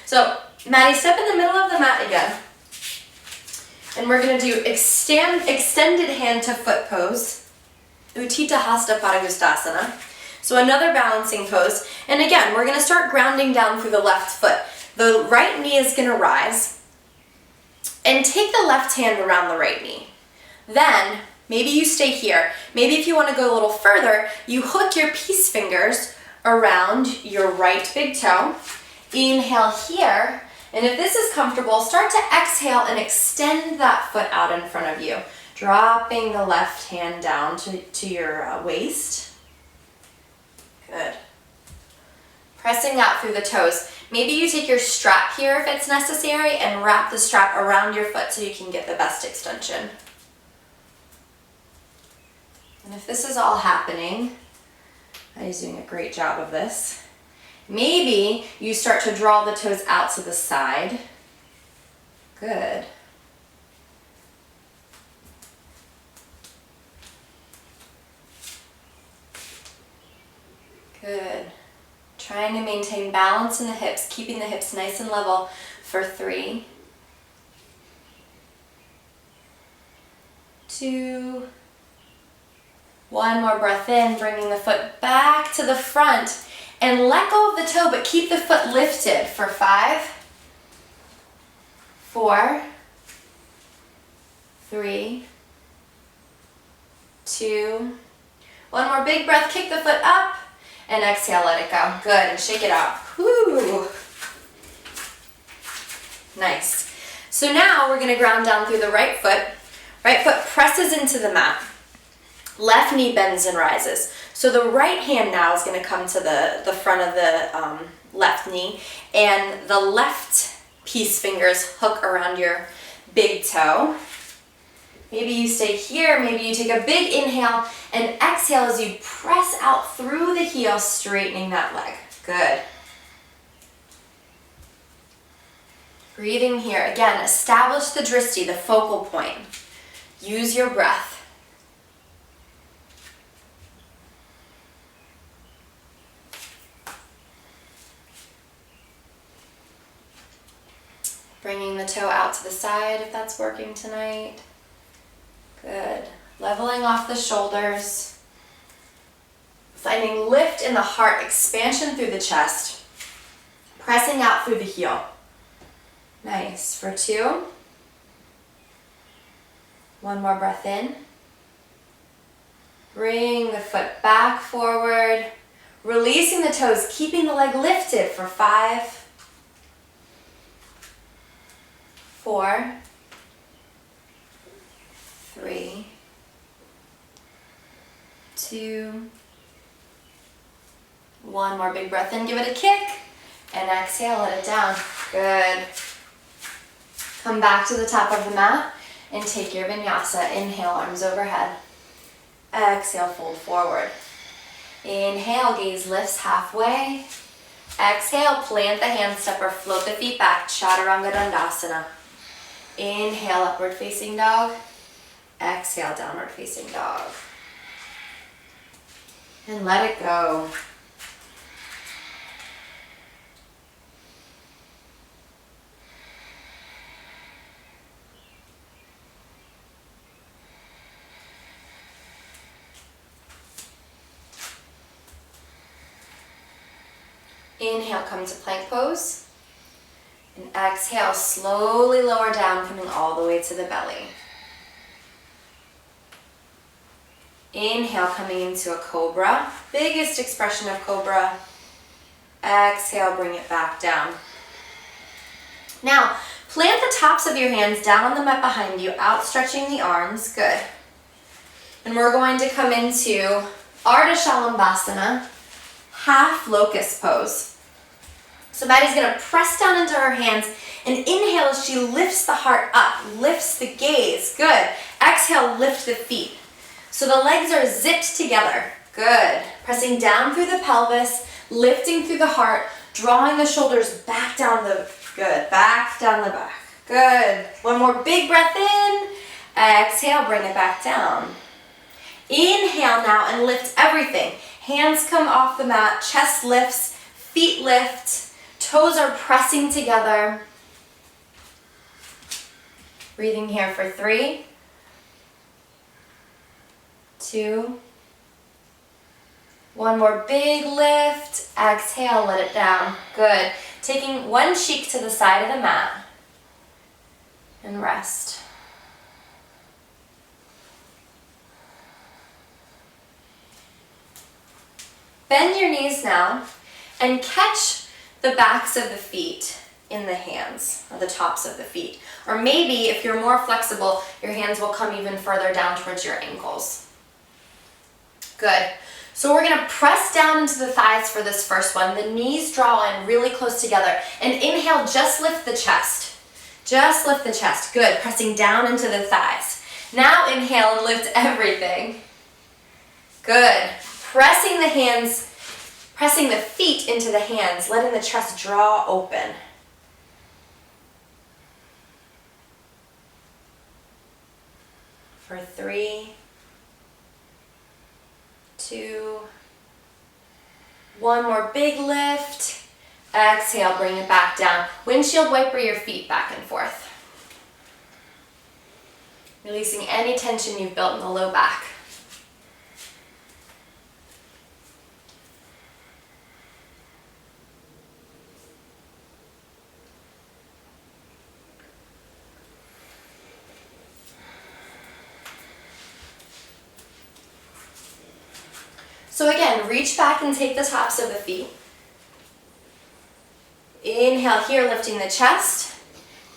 So Maddie, step in the middle of the mat again. And we're gonna do extended hand to foot pose. Utthita Hasta Padangusthasana. So another balancing pose. And again, we're gonna start grounding down through the left foot. The right knee is gonna rise. And take the left hand around the right knee. Then, maybe you stay here. Maybe if you wanna go a little further, you hook your peace fingers around your right big toe. Inhale here. And if this is comfortable, start to exhale and extend that foot out in front of you. Dropping the left hand down to your waist. Good. Pressing out through the toes. Maybe you take your strap here if it's necessary and wrap the strap around your foot so you can get the best extension. And if this is all happening, He's doing a great job of this. Maybe you start to draw the toes out to the side. Good. Good. Trying to maintain balance in the hips, keeping the hips nice and level for 3, 2, 1 more breath in, bringing the foot back to the front. And let go of the toe, but keep the foot lifted for 5, 4, 3, 2, 1 more big breath, kick the foot up, and exhale, let it go. Good, and shake it out. Woo! Nice. So now we're gonna ground down through the right foot. Right foot presses into the mat. Left knee bends and rises. So the right hand now is going to come to the front of the left knee, and the left peace fingers hook around your big toe. Maybe you stay here, maybe you take a big inhale and exhale as you press out through the heel, straightening that leg. Good. Breathing here. Again, establish the drishti, the focal point. Use your breath. Bringing the toe out to the side if that's working tonight. Good. Leveling off the shoulders. Finding lift in the heart, expansion through the chest. Pressing out through the heel. Nice. For 2. 1 more breath in. Bring the foot back forward. Releasing the toes, keeping the leg lifted for 5, 4, 3, 2, 1 more big breath in, give it a kick, and exhale, let it down. Good. Come back to the top of the mat and take your vinyasa. Inhale, arms overhead. Exhale, fold forward. Inhale, gaze lifts halfway. Exhale, plant the hands up or float the feet back, Chaturanga Dandasana. Inhale, upward facing dog. Exhale, downward facing dog. And let it go. Inhale, come to plank pose. And exhale, slowly lower down, coming all the way to the belly. Inhale, coming into a cobra. Biggest expression of cobra. Exhale, bring it back down. Now, plant the tops of your hands down on the mat behind you, outstretching the arms. Good. And we're going to come into Ardha Shalambhasana, half locust pose. So Maddie's going to press down into her hands and inhale as she lifts the heart up, lifts the gaze. Good. Exhale, lift the feet. So the legs are zipped together. Good. Pressing down through the pelvis, lifting through the heart, drawing the shoulders back down back down the back. Good. 1 more big breath in. Exhale, bring it back down. Inhale now and lift everything. Hands come off the mat, chest lifts, feet lift. Toes are pressing together. Breathing here for 3, 2, one more big lift. Exhale, let it down. Good. Taking one cheek to the side of the mat and rest. Bend your knees now and catch the backs of the feet in the hands, or the tops of the feet. Or maybe, if you're more flexible, your hands will come even further down towards your ankles. Good. So we're gonna press down into the thighs for this first one. The knees draw in really close together. And inhale, just lift the chest. Just lift the chest. Good. Pressing down into the thighs. Now inhale and lift everything. Good. Pressing the hands, pressing the feet into the hands, letting the chest draw open. For 3, 2, one more big lift. Exhale, bring it back down. Windshield wiper your feet back and forth. Releasing any tension you've built in the low back. So again, reach back and take the tops of the feet. Inhale here, lifting the chest.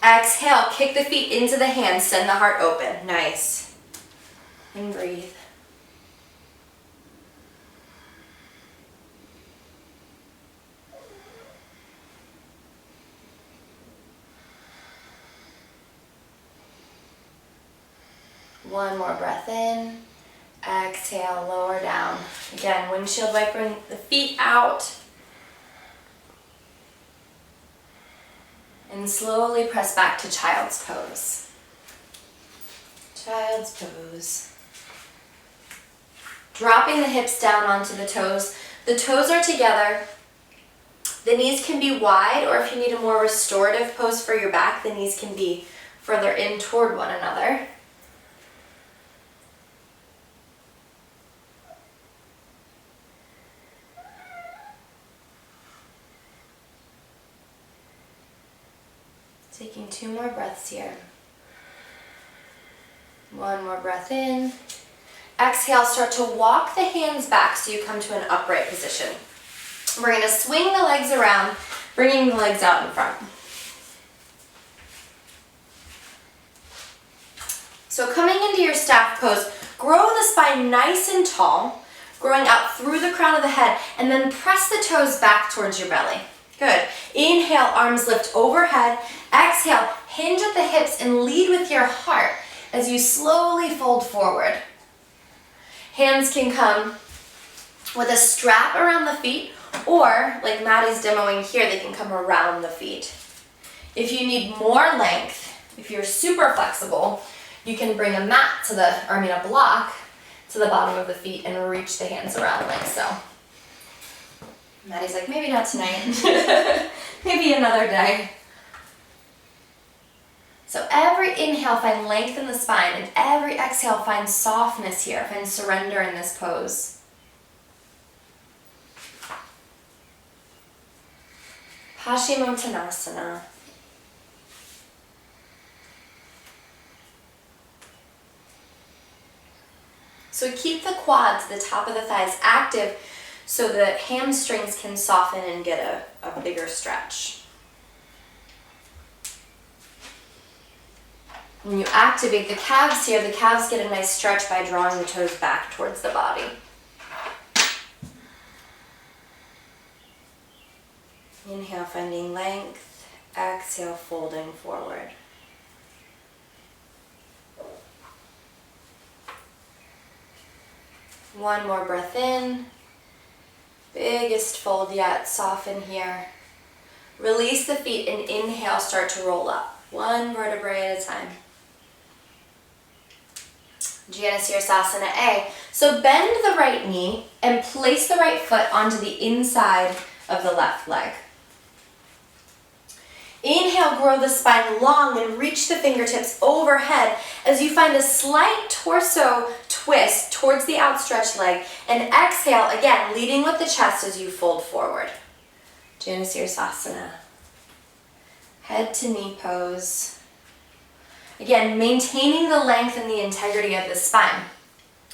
Exhale, kick the feet into the hands, send the heart open. Nice. And breathe. One more breath in. Exhale, lower down. Again, windshield wipering the feet out. And slowly press back to child's pose. Child's pose. Dropping the hips down onto the toes. The toes are together. The knees can be wide, or if you need a more restorative pose for your back, the knees can be further in toward one another. Taking 2 more breaths here. One more breath in. Exhale, start to walk the hands back so you come to an upright position. We're going to swing the legs around, bringing the legs out in front. So coming into your staff pose, grow the spine nice and tall, growing out through the crown of the head, and then press the toes back towards your belly. Good. Inhale, arms lift overhead. Exhale, hinge at the hips and lead with your heart as you slowly fold forward. Hands can come with a strap around the feet, or like Maddie's demoing here, they can come around the feet. If you need more length, if you're super flexible, you can bring a mat a block to the bottom of the feet and reach the hands around like so. Maddie's like, maybe not tonight. Maybe another day. So every inhale, find length in the spine, and every exhale, find softness here. Find surrender in this pose. Paschimottanasana. So keep the quads, the top of the thighs, active so the hamstrings can soften and get a bigger stretch. When you activate the calves here, the calves get a nice stretch by drawing the toes back towards the body. Inhale, finding length. Exhale, folding forward. One more breath in. Biggest fold yet. Soften here. Release the feet and inhale, start to roll up. One vertebrae at a time. Janusirasana A. So bend the right knee and place the right foot onto the inside of the left leg. inhale, grow the spine long and reach the fingertips overhead as you find a slight torso twist towards the outstretched leg. And exhale, again, leading with the chest as you fold forward. Janusirasana. Head to knee pose. Again, maintaining the length and the integrity of the spine.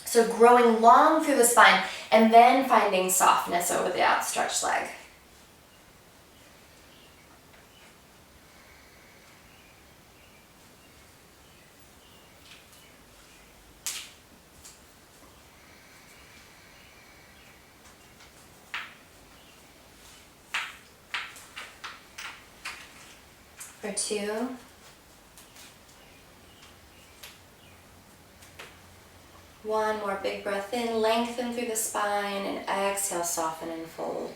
So growing long through the spine and then finding softness over the outstretched leg. For 2. One more big breath in, lengthen through the spine, and exhale, soften and fold.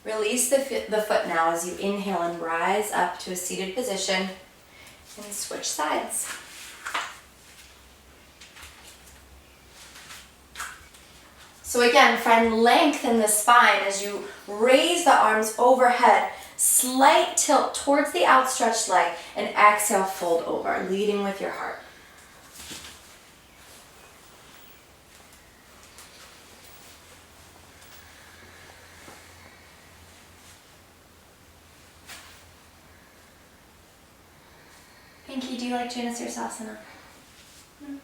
Release the foot now as you inhale and rise up to a seated position and switch sides. So again, find length in the spine as you raise the arms overhead, slight tilt towards the outstretched leg, and exhale, fold over, leading with your heart. Pinky, do you like Janusirasana? No.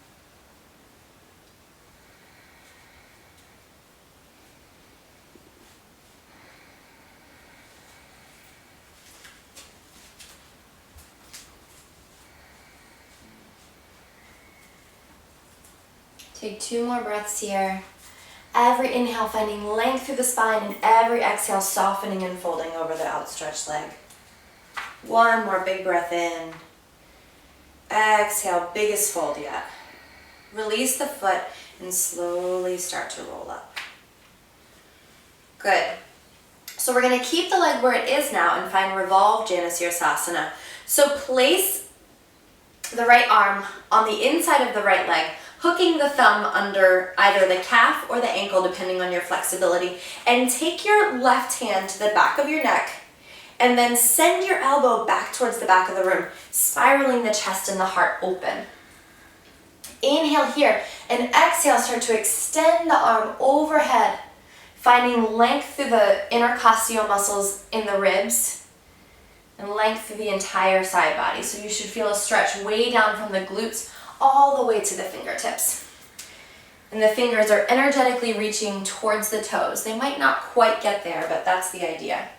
Take 2 more breaths here. Every inhale finding length through the spine, and every exhale softening and folding over the outstretched leg. 1 more big breath in. Exhale, biggest fold yet. Release the foot and slowly start to roll up. Good. So we're going to keep the leg where it is now and find revolved Janusirasana. So place the right arm on the inside of the right leg, hooking the thumb under either the calf or the ankle depending on your flexibility, and take your left hand to the back of your neck and then send your elbow back towards the back of the room, spiraling the chest and the heart open. Inhale here, and exhale, start to extend the arm overhead, finding length through the intercostal muscles in the ribs and length through the entire side body. So you should feel a stretch way down from the glutes all the way to the fingertips. And the fingers are energetically reaching towards the toes. They might not quite get there, but that's the idea.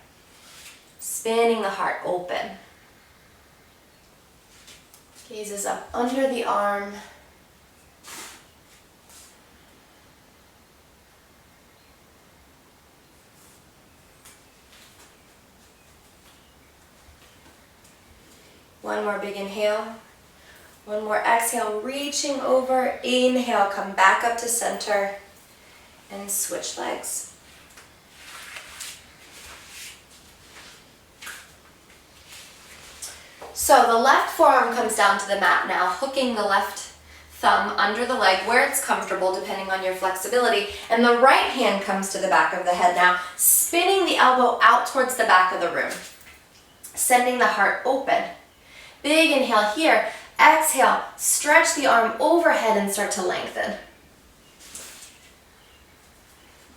Spinning the heart open. Gazes up under the arm. One more big inhale. One more exhale, reaching over. Inhale, come back up to center and switch legs. So the left forearm comes down to the mat now, hooking the left thumb under the leg where it's comfortable depending on your flexibility. And the right hand comes to the back of the head now, spinning the elbow out towards the back of the room, sending the heart open. Big inhale here. Exhale, stretch the arm overhead and start to lengthen.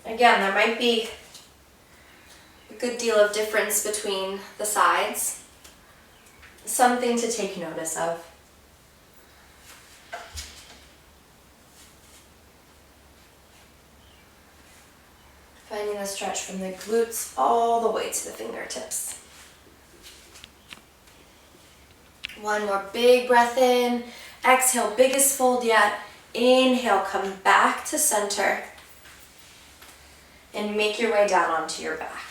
Again, there might be a good deal of difference between the sides. Something to take notice of. Finding the stretch from the glutes all the way to the fingertips. One more big breath in. Exhale, biggest fold yet. Inhale, come back to center. And make your way down onto your back.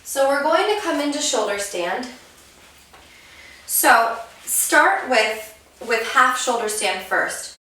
So we're going to come into shoulder stand. So start with half shoulder stand first.